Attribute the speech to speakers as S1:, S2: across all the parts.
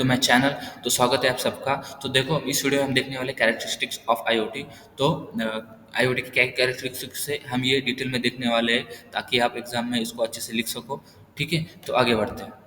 S1: तो मैं चैनल तो स्वागत है आप सबका। तो देखो इस वीडियो में हम देखने वाले कैरेक्टरिस्टिक्स ऑफ आईओटी। तो आईओटी की क्या कैरेक्टरिस्टिक्स है हम ये डिटेल में देखने वाले हैं ताकि आप एग्जाम में इसको अच्छे से लिख सको। ठीक है, तो आगे बढ़ते हैं।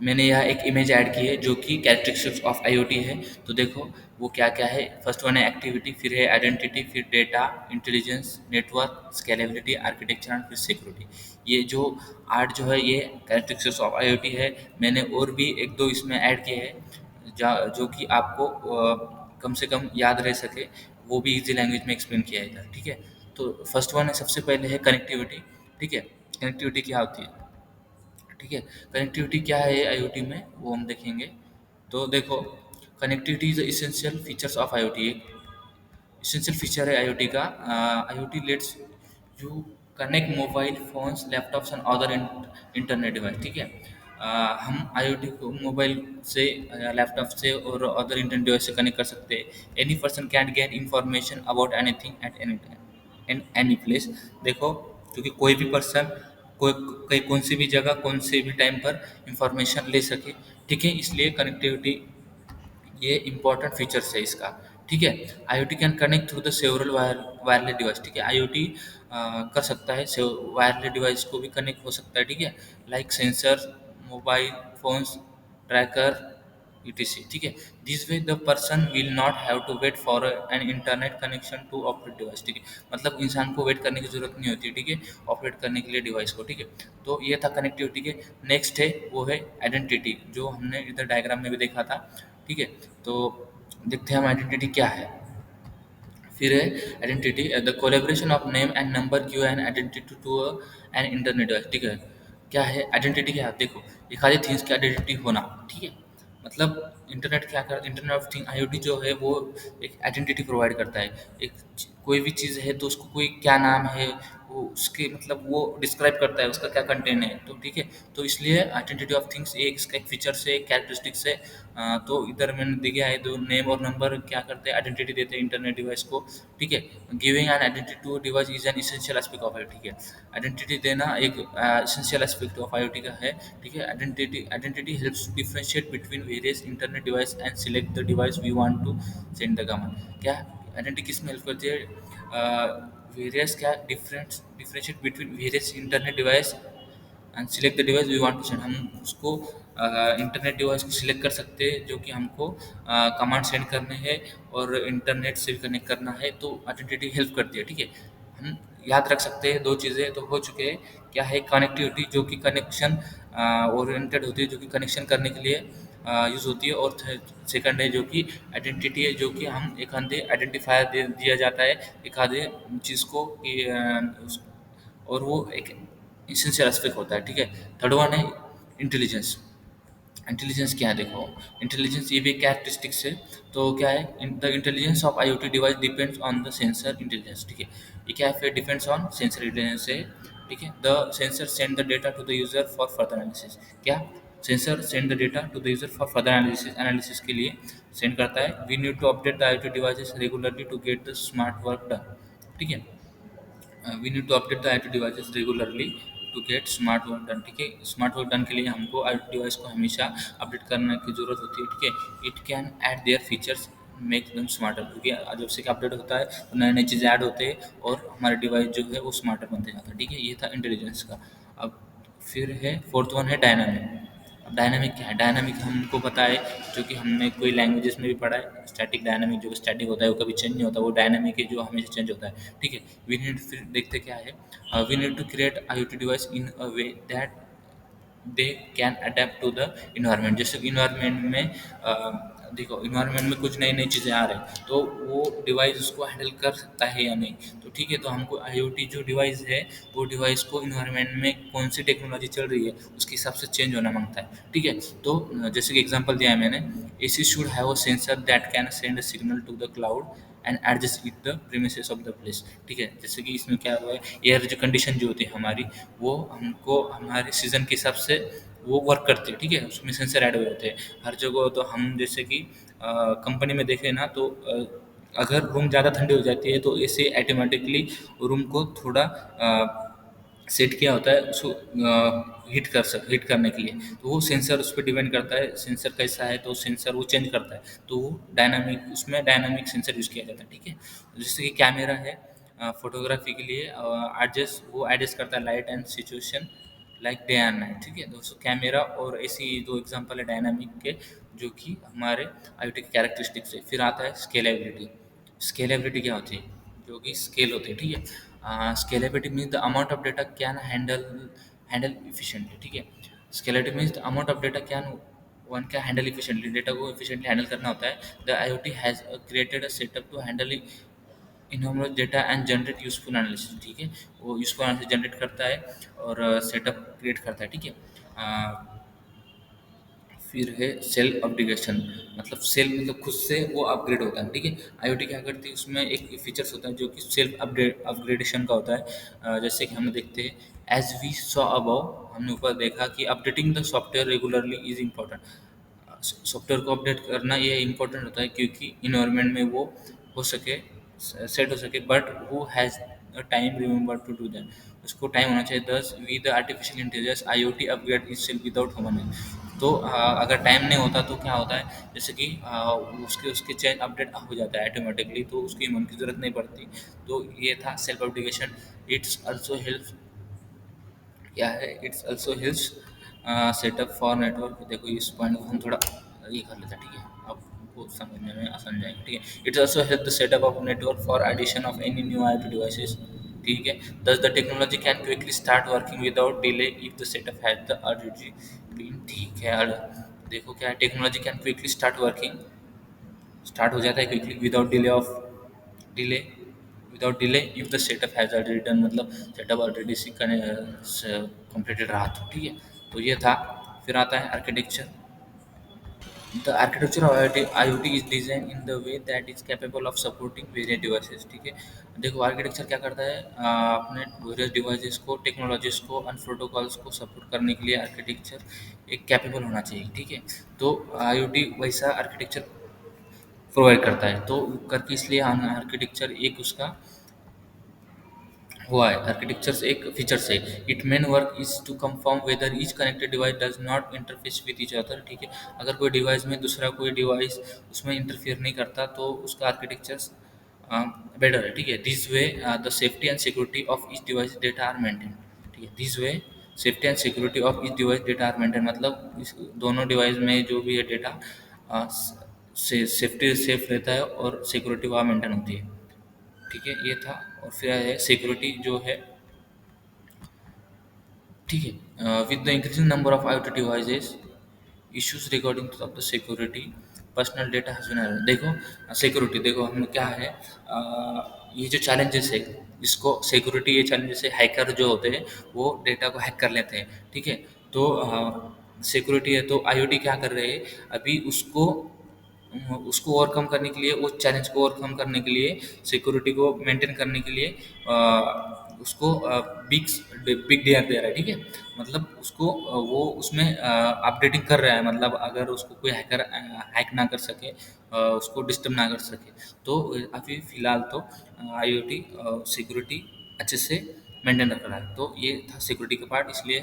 S1: मैंने यहाँ एक इमेज ऐड की है जो कि कैरेक्टरिस्टिक्स ऑफ आईओटी है। तो देखो वो क्या क्या है। फर्स्ट वन है एक्टिविटी, फिर है आइडेंटिटी, फिर data, intelligence, network, scalability, architecture and फिर सिक्योरिटी। ये जो आर्ट जो है ये कैरेक्टरिस्टिक्स ऑफ आईओटी है। मैंने और भी एक दो इसमें ऐड किए हैं जो कि आपको कम से कम याद रह सके, वो भी इजी लैंग्वेज में एक्सप्लेन किया है इधर। ठीक है, तो फर्स्ट वन है, सबसे पहले है कनेक्टिविटी। ठीक है, कनेक्टिविटी क्या होती है? ठीक है, कनेक्टिविटी क्या है आईओटी में वो हम देखेंगे। तो देखो, connectivity is essential features of IoT. एक इसेंशियल फीचर है आईओटी का। IoT let's you connect mobile phones, laptops and other internet device. ठीक है, हम आईओटी को मोबाइल से, लैपटॉप से और अदर इंटरनेट डिवाइस से कनेक्ट कर सकते हैं। Any person can get information about anything at any time in any place. देखो, क्योंकि कोई भी पर्सन कोई कहीं कौन सी भी जगह कौन से भी टाइम पर इंफॉर्मेशन ले सके। ठीक है, इसलिए कनेक्टिविटी ये इंपॉर्टेंट फीचर्स है इसका। ठीक है, IoT can connect through the several wireless device. ठीक है, आईओटी कर सकता है वायरलेस डिवाइस को भी कनेक्ट हो सकता है। ठीक है, like sensor, mobile phones, tracker, etc। ठीक है, this way the person will not have to wait for an internet connection to operate device. ठीक है, मतलब इंसान को वेट करने की जरूरत नहीं होती। ठीक है, ऑपरेट करने के लिए डिवाइस को। ठीक है, तो ये था कनेक्टिविटी के। नेक्स्ट है वो है आइडेंटिटी, जो हमने इधर डायग्राम में भी देखा था। ठीक है, तो देखते हैं हम आइडेंटिटी क्या है। फिर है identity, the collaboration of name and number give an identity to an internet device. ठीक है, क्या है आइडेंटिटी? क्या है? देखो, एक आधी थिंग्स की आइडेंटिटी होना। ठीक है, मतलब इंटरनेट क्या कर इंटरनेट ऑफ थिंग आईओटी जो है वो एक आइडेंटिटी प्रोवाइड करता है। कोई भी चीज़ है तो उसको कोई क्या नाम है, वो उसके मतलब वो डिस्क्राइब करता है उसका क्या कंटेंट है। तो ठीक है, तो इसलिए आइडेंटिटी ऑफ थिंग्स ये इसका एक फीचर से, एक कैरेक्टरिस्टिक्स है। तो इधर मैंने दिया है दो, नेम और नंबर क्या करते हैं, आइडेंटिटी देते हैं इंटरनेट डिवाइस को। ठीक है, giving an identity to device is an essential aspect of IoT. ठीक है, आइडेंटिटी देना एक इसेंशियल एस्पेक्ट ऑफ आईओटी का है। ठीक है, identity helps differentiate between various internet device and select the device we want to send the command. क्या identity किस में हेल्प करती है? वेरियस क्या differentiate between various internet device and select the device we want to send. हम उसको internet device को select कर सकते हैं जो कि हमको कमांड सेंड करने हैं और इंटरनेट से भी कनेक्ट करना है, तो आइडेंटिटी हेल्प करती है। ठीक है, हम याद रख सकते हैं। दो चीज़ें तो हो चुके हैं। क्या है? कनेक्टिविटी, जो कि कनेक्शन ओरिएंटेड होती है, जो कि कनेक्शन करने के लिए यूज़ होती है। और सेकंड है जो कि आइडेंटिटी है, जो कि हम एक आधे आइडेंटिफायर दिया जाता है एक आधे चीज़ को कि और वो एक इसेंशियल एस्पेक्ट होता है। ठीक है, थर्ड वन है इंटेलिजेंस। इंटेलिजेंस क्या है? देखो, इंटेलिजेंस ये भी कैरेक्टरिस्टिक्स है। तो क्या है? The intelligence of IoT device depends on the sensor intelligence. ठीक है, ये क्या है? फिर डिपेंड्स ऑन सेंसर इंटेलिजेंस है। ठीक है, the sensor send the data to the user for further analysis. क्या? Sensor send the data to the user for further analysis, analysis के लिए सेंड करता है। We need to update the IoT devices regularly to get the smart work done. ठीक है, we need to update the I devices regularly to get smart work done. ठीक है, smart work done के लिए हमको आई device को हमेशा update करने की ज़रूरत होती है। ठीक है, it can add their features make them smarter, क्योंकि जब से कि अपडेट होता है तो नए नई चीज़ें ऐड होते हैं और हमारा डिवाइस जो है वो स्मार्टर बनते जाता है। ठीक है, ये था इंटेलिजेंस का। अब फिर है फोर्थ वन है डायनामिक। अब डायनामिक क्या है? डायनामिक हमको पता है, जो कि हमने कोई लैंग्वेजेस में भी पढ़ा है। स्टैटिक डायनामिक, जो स्टैटिक होता है वो कभी चेंज नहीं होता, वो डायनामिक है जो हमेशा चेंज होता है। ठीक है, वी नीड, फिर देखते क्या है, we need to create IoT device in a way that they can adapt to the environment. जैसे कि इन्वायरमेंट में देखो, इन्वायरमेंट में कुछ नई नई चीज़ें आ रही हैं तो वो डिवाइस उसको हैंडल कर सकता है या नहीं। तो ठीक है, तो हमको आईओटी जो डिवाइस है वो डिवाइस को इन्वायरमेंट में कौन सी टेक्नोलॉजी चल रही है उसके हिसाब से चेंज होना मांगता है। ठीक है, तो जैसे कि एग्जांपल दिया है मैंने, AC should have a sensor that can send a signal to the cloud and adjust with the premises of the place. ठीक है, जैसे कि इसमें क्या हुआ है, एयर जो कंडीशन जो होती है हमारी, वो हमको हमारे सीज़न के हिसाब से वो वर्क करती है। ठीक है, उसमें सेंसर ऐड हुए होते हैं हर जगह। तो हम जैसे कि कंपनी में देखें ना, तो अगर रूम ज़्यादा ठंडी हो जाती है तो ऐसे ऑटोमेटिकली रूम को थोड़ा सेट किया होता है उसको हिट करने के लिए। तो वो सेंसर उस पर डिपेंड करता है, सेंसर कैसा है तो सेंसर वो चेंज करता है। तो वो डायनामिक, उसमें डायनामिक सेंसर यूज़ किया जाता है, ठीक है। जैसे कि कैमरा है फोटोग्राफी के लिए, एडजस्ट करता है light and situation like day and night, ठीक है। दोस्तों कैमरा और ऐसी दो एग्जांपल है डायनामिक के, जो कि हमारे IoT के कैरेक्टरिस्टिक्स है। फिर आता है स्केलेबिलिटी। स्केलेबिलिटी क्या होती है? जो कि स्केल होती है, ठीक है। Scalability means the amount of data can handle handle efficiently, ठीक है। Scalability means the amount of data can one can handle efficiently, data को इफिशिएंटली हैंडल करना होता है। The IoT has created a setup to handle enormous data and generate useful analysis, ठीक है। वो useful analysis generate करता है और सेटअप क्रिएट करता है, ठीक है। फिर है सेल्फ अपग्रेडेशन, मतलब सेल्फ मतलब खुद से वो अपग्रेड होता है, ठीक है। IoT क्या करती है, उसमें एक फीचर्स होता है जो कि सेल्फ अपग्रेडेशन का होता है। जैसे कि हम देखते हैं एज वी सॉ अबव, हमने ऊपर देखा कि updating the software regularly is important. Software को अपडेट करना ये इम्पोर्टेंट होता है क्योंकि इन्वायरमेंट में वो हो सके, सेट हो सके, but who has time remember to do that, उसको टाइम होना चाहिए। Thus with artificial intelligence IoT upgrade is self without human. तो अगर टाइम नहीं होता तो क्या होता है, जैसे कि उसके उसके चेंज अपडेट हो जाता है ऑटोमेटिकली, तो उसकी ह्यूमन की ज़रूरत नहीं पड़ती। तो ये था self updation. It's also help, क्या है, it's also helps setup for network. देखो इस पॉइंट को हम थोड़ा ये कर लेते हैं, ठीक है, आपको समझने में आसान जाएगा, ठीक है। It's also help the setup of network for addition of any new IoT devices, ठीक है। Thus the technology can quickly start working without delay if the setup has the already been, ठीक है। और देखो क्या है, technology can quickly start working, start हो जाता है quickly without delay without delay if the setup has already done, मतलब सेटअप ऑलरेडी कंप्लीटेड रहा तो, ठीक है। तो ये था। फिर आता है architecture. The architecture of IoT is design in the way that is capable of supporting various devices, ठीक है। देखो आर्किटेक्चर क्या करता है, अपने वेरियस डिवाइसेस को, टेक्नोलॉजीज को, अन प्रोटोकॉल्स को सपोर्ट करने के लिए आर्किटेक्चर एक कैपेबल होना चाहिए, ठीक है। तो IoT वैसा आर्किटेक्चर प्रोवाइड करता है, तो करके इसलिए आर्किटेक्चर एक उसका हुआ है, आर्किटेक्चर्स एक फीचर्स है। It main work is to confirm whether each connected device does not interface with each other, ठीक है। अगर कोई डिवाइस में दूसरा कोई डिवाइस उसमें इंटरफेयर नहीं करता तो उसका आर्किटेक्चर्स बेटर है, ठीक है। This way the safety and security of each device data are maintain, ठीक है। This way safety and security of each device data are maintain, मतलब इस दोनों डिवाइस में जो भी है डेटा से सेफ्टी सेफ रहता है और सिक्योरिटी वहाँ मेंटेन होती है, ठीक है। ये था। और फिर है सिक्योरिटी जो है, ठीक है। With the increasing number of IoT devices issues regarding of the security personal data has been, देखो सिक्योरिटी, देखो हम क्या है, ये जो चैलेंजेस है इसको सिक्योरिटी, ये चैलेंजेस है, हैकर जो होते हैं वो डेटा को हैक कर लेते हैं, ठीक है। तो सिक्योरिटी है, तो IoT क्या कर रहे हैं अभी, उसको ओवरकम करने के लिए, उस चैलेंज को ओवरकम करने के लिए, सिक्योरिटी को मेंटेन करने के लिए उसको बिग बिग डेयर दे रहा है, ठीक है। मतलब उसको वो उसमें अपडेटिंग कर रहा है, मतलब अगर उसको कोई हैकर हैक ना कर सके, उसको डिस्टर्ब ना कर सके। तो अभी फ़िलहाल तो IoT सिक्योरिटी अच्छे से मेंटेन रख रहा है। तो ये था सिक्योरिटी का पार्ट, इसलिए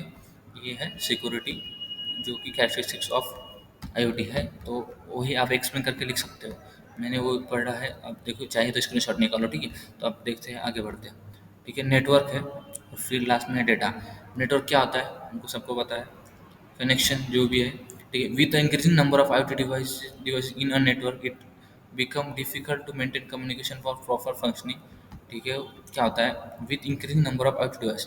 S1: ये है सिक्योरिटी जो कि कैरेक्टरिस्टिक्स ऑफ IoT है। तो वही आप एक्सप्लेन करके लिख सकते हो, मैंने वो पढ़ा है। अब देखो चाहिए तो स्क्रीनशॉट निकालो, ठीक है। तो अब देखते हैं, आगे बढ़ते हैं, ठीक है। नेटवर्क है और फिर लास्ट में है डेटा। नेटवर्क क्या होता है हमको सबको पता है, कनेक्शन जो भी है, ठीक है। With the increasing number of IoT device in a network it become difficult to maintain communication for proper functioning, ठीक है। क्या होता है with increasing number of IoT device,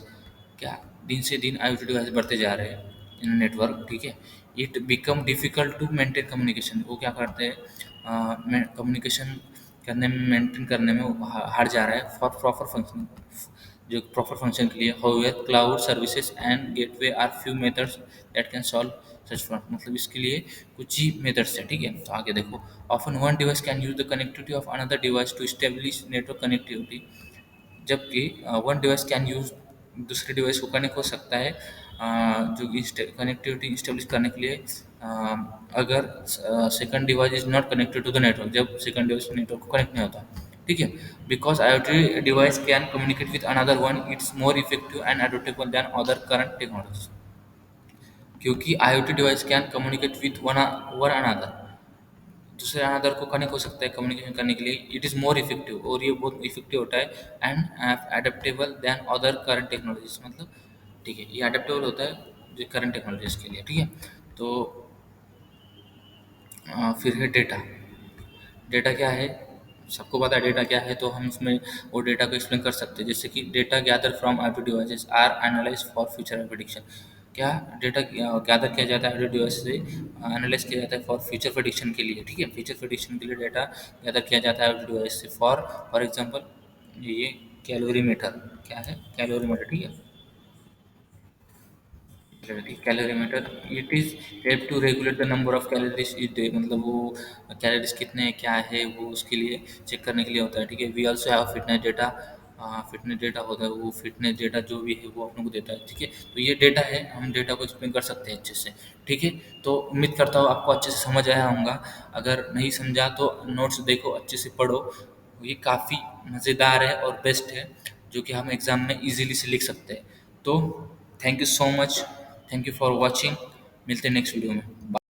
S1: क्या दिन से दिन IoT डिवाइस बढ़ते जा रहे हैं इन नेटवर्क, ठीक है। It become difficult to maintain communication, वो क्या करते हैं कम्युनिकेशन करने में, मेंटेन करने में वो हार जा रहा है फॉर प्रॉपर फंक्शन, जो प्रॉपर फंक्शन के लिए। However cloud services and gateway are few methods that can solve such problem, मतलब इसके लिए कुछ ही मेथड्स है, ठीक है। तो आगे देखो, often one device can use the connectivity of another device to establish network connectivity, जबकि वन डिवाइस कैन यूज, दूसरे डिवाइस को कनेक्ट हो सकता है जो कनेक्टिविटी इस्टेब्लिश करने के लिए, अगर second device is not connected to the network, जब सेकंड डिवाइस नेटवर्क को कनेक्ट नहीं होता, ठीक है। Because IoT device can communicate with another one, it's more effective and adoptable than other current technology. क्योंकि IoT device can communicate with one another, दूसरे another को connect हो सकता है कम्युनिकेशन करने के लिए, इट इज़ मोर इफेक्टिव, और ये बहुत इफेक्टिव होता है, and adaptable than other current technologies, मतलब ठीक है, ये एडेप्टेबल होता है जो करंट टेक्नोलॉजीज के लिए, ठीक है। तो फिर है डेटा। डेटा क्या है, सबको पता है डेटा क्या है, तो हम इसमें वो डेटा को एक्सप्लेन कर सकते हैं, जैसे कि data gather from IoT devices are analyse for future prediction. क्या डेटा गैदर किया जाता है IoT डिवाइस से, एनालाइज किया जाता है फॉर फ्यूचर प्रेडिक्शन के लिए, ठीक है। फ्यूचर प्रेडिक्शन के लिए डेटा गैदर किया जाता है IoT डिवाइस से, फॉर एग्जांपल ये कैलोरीमीटर, क्या है कैलोरीमीटर, ठीक है। Calorimeter, it is help to regulate the number of calories each day, मतलब वो कैलोरीज कितने क्या है वो उसके लिए चेक करने के लिए होता है, ठीक है। We also have fitness data, fitness data होता है, वो फिटनेस डेटा जो भी है वो अपने को देता है, ठीक है। तो ये डेटा है, हम डेटा को एक्सप्लेन कर सकते हैं अच्छे से, ठीक है। तो उम्मीद करता हूँ आपको अच्छे से समझ आया होगा। अगर नहीं समझा तो नोट्स देखो, अच्छे से पढ़ो, ये काफ़ी मज़ेदार है और बेस्ट है, जो कि हम एग्ज़ाम में इजीली से लिख सकते हैं। तो thank you so much, thank you for watching, मिलते हैं नेक्स्ट वीडियो में।